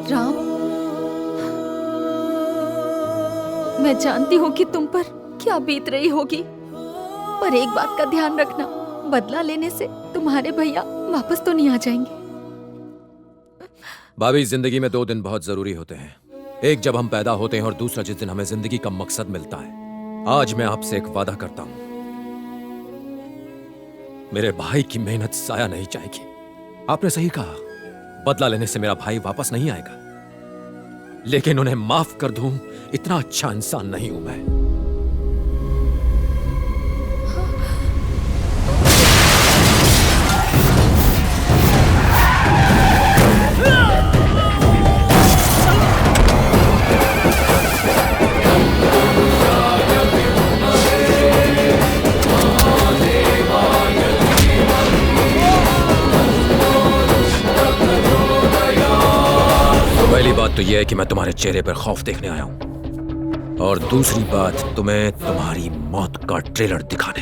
राम, मैं जानती हूँ कि तुम पर क्या बीत रही होगी, पर एक बात का ध्यान रखना, बदला लेने से तुम्हारे भैया वापस तो नहीं आ जाएंगे। भाभी, जिंदगी में 2 दिन बहुत जरूरी होते हैं। एक जब हम पैदा होते हैं और दूसरा जिस दिन हमें जिंदगी का मकसद मिलता है। आज मैं आपसे एक वादा करता हूं, मेरे भाई की मेहनत जाया नहीं जाएगी। आपने सही कहा, बदला लेने से मेरा भाई वापस नहीं आएगा, लेकिन उन्हें माफ कर दूं, इतना अच्छा इंसान नहीं हूं मैं। पहली बात तो यह है कि मैं तुम्हारे चेहरे पर खौफ देखने आया हूं, और दूसरी बात तुम्हें तुम्हारी मौत का ट्रेलर दिखाने।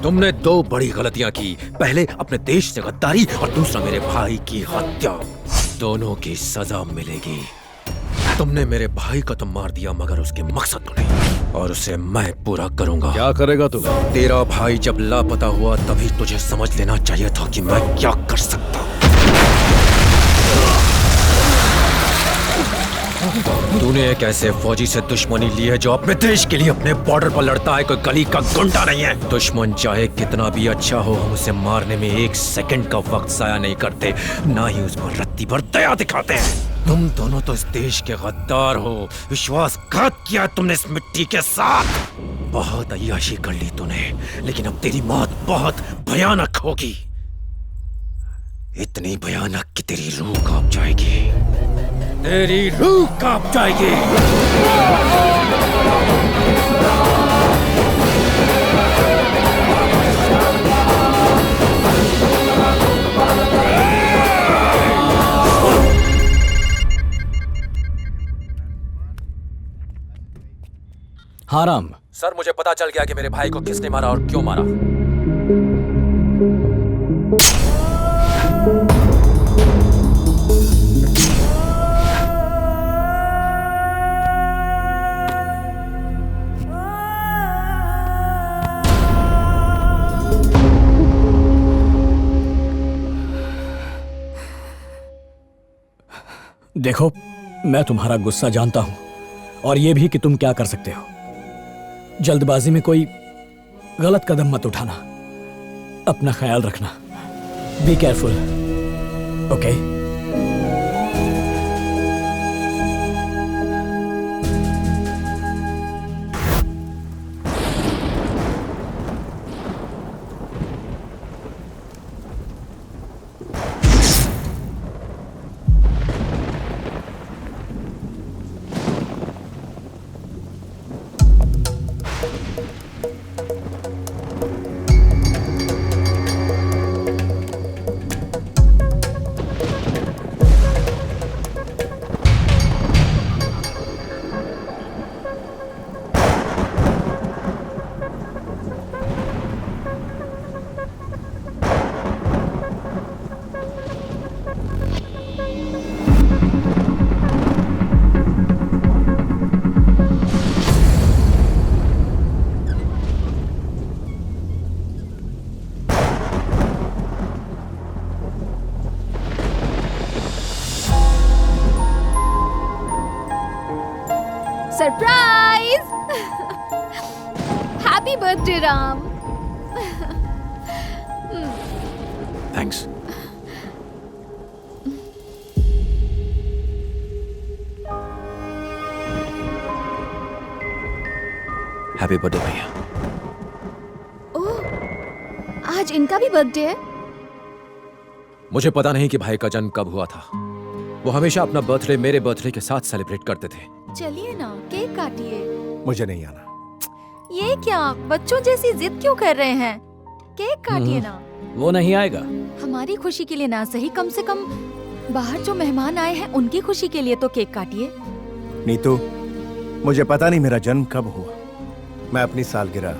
तुमने 2 बड़ी गलतियां की, पहले अपने देश से गद्दारी और दूसरा मेरे भाई की हत्या। दोनों की सजा मिलेगी। तुमने मेरे भाई को तो मार दिया, मगर उसके मकसद को नहीं, और उसे मैं पूरा करूंगा। क्या करेगा तू? तेरा भाई जब लापता हुआ तभी तुझे समझ लेना चाहिए था कि मैं क्या कर सकता हूं। तूने एक ऐसे फौजी से दुश्मनी ली है जो अपने देश के लिए अपने बॉर्डर पर लड़ता है, कोई गली का गुंडा नहीं है। दुश्मन चाहे कितना भी अच्छा हो, हम उसे मारने में 1 सेकंड का वक्त जाया नहीं करते, ना ही उस पर रत्ती भर दया दिखाते हैं। तुम दोनों तो इस देश के गद्दार हो, विश्वासघात किया तुमने इस मिट्टी के साथ। बहुत अय्याशी कर ली तूने, लेकिन अब तेरी मौत बहुत भयानक होगी, इतनी भयानक कि तेरी रूह कांप जाएगी, तेरी रूह कांप जाएगी। हाँ राम। सर, मुझे पता चल गया कि मेरे भाई को किसने मारा और क्यों मारा। देखो, मैं तुम्हारा गुस्सा जानता हूं, और यह भी कि तुम क्या कर सकते हो। जल्दबाजी में कोई गलत कदम मत उठाना। अपना ख्याल रखना। Be careful, okay? Surprise! Happy birthday Ram. Thanks. Happy birthday भैया। ओह, आज इनका भी बर्थडे है। मुझे पता नहीं कि भाई का जन्म कब हुआ था। वो हमेशा अपना बर्थडे मेरे बर्थडे के साथ सेलिब्रेट करते थे। चलिए ना, केक काटिए। मुझे नहीं आना। ये क्या, बच्चों जैसी जिद क्यों कर रहे हैं? केक काटिए ना। वो नहीं आएगा। हमारी खुशी के लिए ना सही, कम से कम बाहर जो मेहमान आए हैं उनकी खुशी के लिए तो केक काटिए। नीतू, मुझे पता नहीं मेरा जन्म कब हुआ। मैं अपनी सालगिरह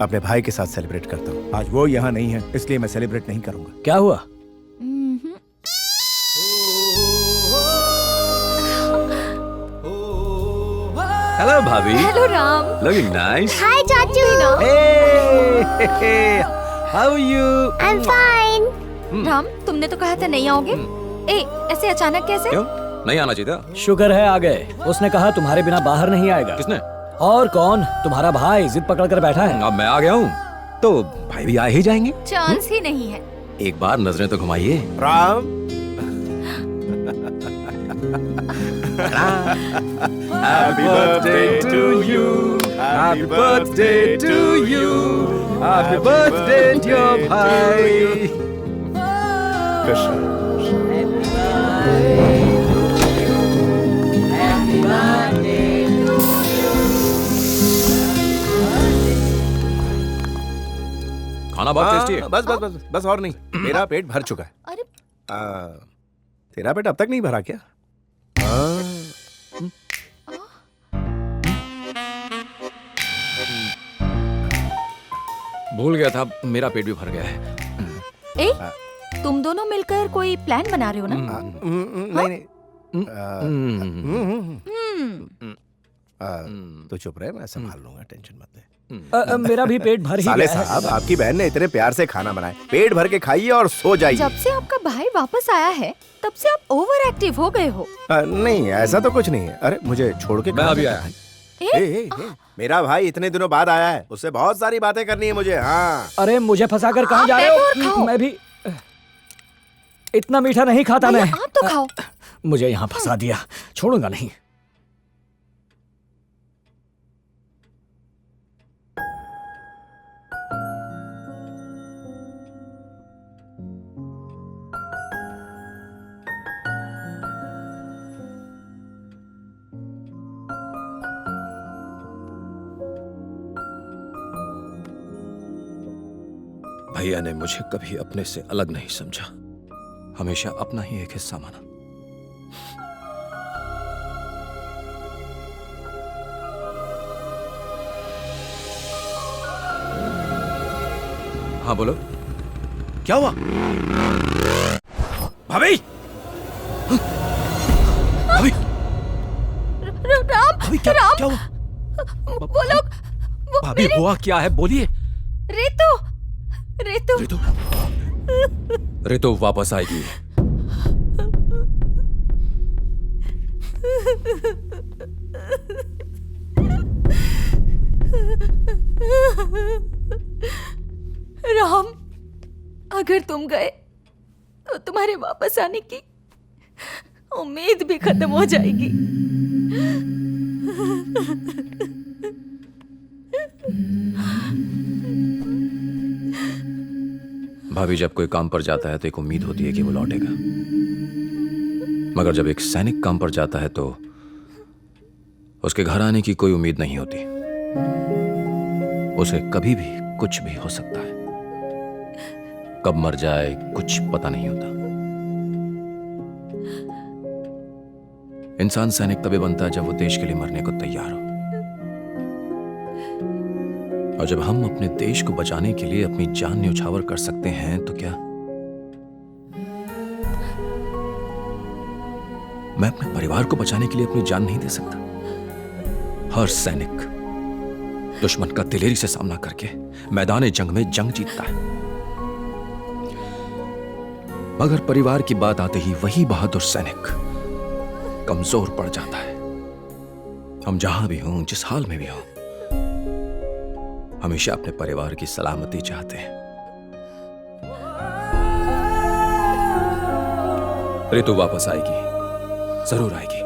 अपने भाई के साथ सेलिब्रेट करता हूँ। आज वो यहाँ नहीं है, इसलिए मैं सेलिब्रेट नहीं करूंगा। क्या हुआ? हेलो भाभी। Hello Ram. Looking nice. Hi चाचू। Hey, how are you? I'm fine. Ram, तुमने तो कहा था नहीं आओगे। ए, ऐसे अचानक कैसे? क्यों? नहीं आना चाहिए था? शुक्र है आ गए। उसने कहा तुम्हारे बिना बाहर नहीं आएगा। किसने? और कौन, तुम्हारा भाई जिद पकड़ कर बैठा है। अब मैं आ गया हूँ तो भाई भी आ ही जाएंगे। चांस ही नहीं है। एक बार नजरें तो घुमाइए। Ram. Happy birthday to you. Happy birthday to you. Happy birthday dear भाई। खुश खाना बहुत टेस्टी है। बस बस बस बस और नहीं, मेरा पेट भर चुका है। अरे तेरा पेट अब तक नहीं भरा क्या? भूल गया था, मेरा पेट भी भर गया है। ए, तुम दोनों मिलकर कोई प्लान बना रहे हो ना? नहीं नहीं। तो चुप रहे, मैं संभाल लूंगा, टेंशन मत ले। मेरा भी पेट भर ही साले गया है। साहब, आपकी बहन ने इतने प्यार से खाना बनाया, पेट भर के खाइए और सो जाइए। जब से आपका भाई वापस आया है तब से आप ओवर एक्टिव हो गए हो। नहीं, ऐसा तो कुछ नहीं है। अरे मुझे छोड़ के मैं कहाँ अभी जाता आया। है? मेरा भाई इतने दिनों बाद आया है, उससे बहुत सारी बातें करनी है मुझे। हाँ अरे मुझे फंसाकर कहाँ आप जा रहे बैठो और हो? खाओ। मैं भी इतना मीठा नहीं खाता मैं। भैया, आप तो खाओ। मुझे यहाँ फंसा दिया, छोड़ूंगा नहीं। भैया ने मुझे कभी अपने से अलग नहीं समझा, हमेशा अपना ही एक हिस्सा माना। हाँ बोलो, क्या हुआ? भाभी! भाभी! राम, भाभी, क्या राम, हुआ? वो लोग, वो भाभी मेरे हुआ क्या है, बोलिए। रेतु, रेतु, रितु, रितु वापस आएगी। राम, अगर तुम गए तो तुम्हारे वापस आने की उम्मीद भी खत्म हो जाएगी। भाभी, जब कोई काम पर जाता है तो एक उम्मीद होती है कि वो लौटेगा, मगर जब एक सैनिक काम पर जाता है तो उसके घर आने की कोई उम्मीद नहीं होती। उसे कभी भी कुछ भी हो सकता है, कब मर जाए कुछ पता नहीं होता। इंसान सैनिक तभी बनता है जब वो देश के लिए मरने को तैयार हो। और जब हम अपने देश को बचाने के लिए अपनी जान न्यौछावर कर सकते हैं तो क्या मैं अपने परिवार को बचाने के लिए अपनी जान नहीं दे सकता? हर सैनिक दुश्मन का दिलेरी से सामना करके मैदान जंग में जंग जीतता है, मगर परिवार की बात आते ही वही बहादुर सैनिक कमजोर पड़ जाता है। हम जहां भी हों, जिस हाल में भी हों, हमेशा अपने परिवार की सलामती चाहते हैं। रितु वापस आएगी, जरूर आएगी।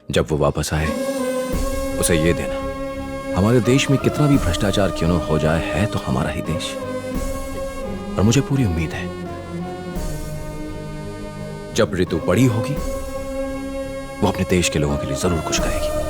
जब वो वापस आए उसे ये देना, हमारे देश में कितना भी भ्रष्टाचार क्यों न हो जाए, है तो हमारा ही देश। और मुझे पूरी उम्मीद है जब रितु बड़ी होगी वो अपने देश के लोगों के लिए जरूर कुछ करेगी।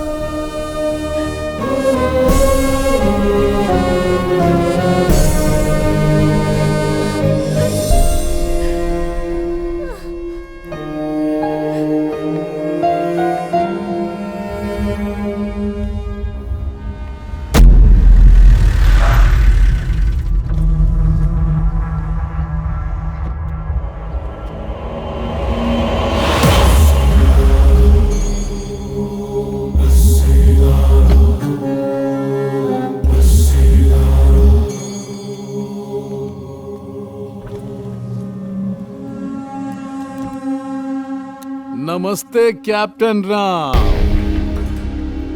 नमस्ते कैप्टन राम।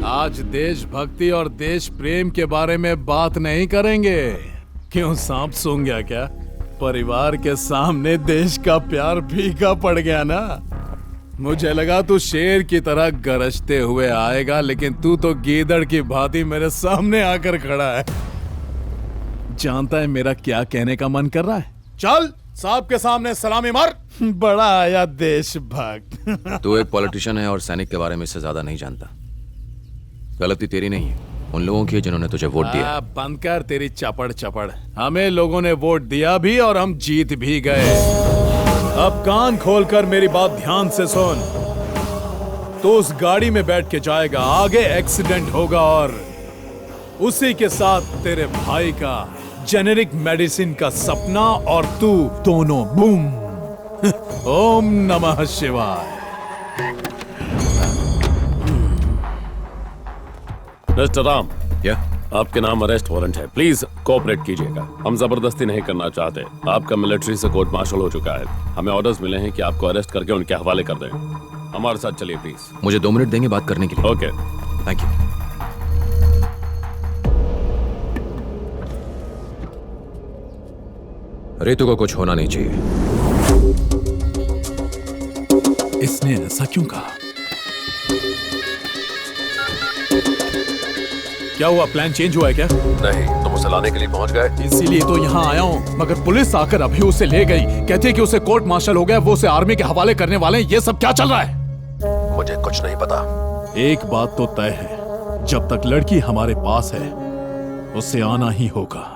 आज देशभक्ति और देश प्रेम के बारे में बात नहीं करेंगे। क्यों सांप सूंघ गया क्या? परिवार के सामने देश का प्यार फीका पड़ गया ना। मुझे लगा तू शेर की तरह गरजते हुए आएगा, लेकिन तू तो गीदड़ की भांति मेरे सामने आकर खड़ा है। जानता है मेरा क्या कहने का मन कर रहा है? चल साहब के सामने सलामी मार। बड़ा आया देशभक्त। तू एक पॉलिटिशियन है और सैनिक के बारे में इससे ज्यादा नहीं जानता। गलती तेरी नहीं है, उन लोगों की है जिन्होंने तुझे वोट दिया। बंद कर तेरी चपड़ चपड़। हमें लोगों ने वोट दिया भी और हम जीत भी गए। अब कान खोलकर मेरी बात ध्यान से सुन। तो उस गाड़ी में बैठ के जाएगा, आगे एक्सीडेंट होगा और उसी के साथ तेरे भाई का जेनेरिक मेडिसिन का सपना और तू दोनों बूम। ओम नमः शिवाय। मिस्टर राम, क्या? आपके नाम अरेस्ट वारंट है। प्लीज कोऑपरेट कीजिएगा। हम जबरदस्ती नहीं करना चाहते। आपका मिलिट्री से कोर्ट मार्शल हो चुका है। हमें ऑर्डर्स मिले हैं कि आपको अरेस्ट करके उनके हवाले कर दें। हमारे साथ चलिए प्लीज। मुझे 2 मिनट देंगे बात करने के लिए? ओके। Thank you. रितु को कुछ होना नहीं चाहिए। इसने ऐसा क्यों कहा? क्या हुआ? प्लान चेंज हुआ है क्या? नहीं, तुम उसे लाने के लिए पहुंच गए। इसीलिए तो यहाँ आया हूँ, मगर पुलिस आकर अभी उसे ले गई। कहते हैं कि उसे कोर्ट मार्शल हो गया, वो उसे आर्मी के हवाले करने वाले हैं। ये सब क्या चल रहा है? मुझे कुछ नहीं पता। एक बात तो तय है, जब तक लड़की हमारे पास है उसे आना ही होगा।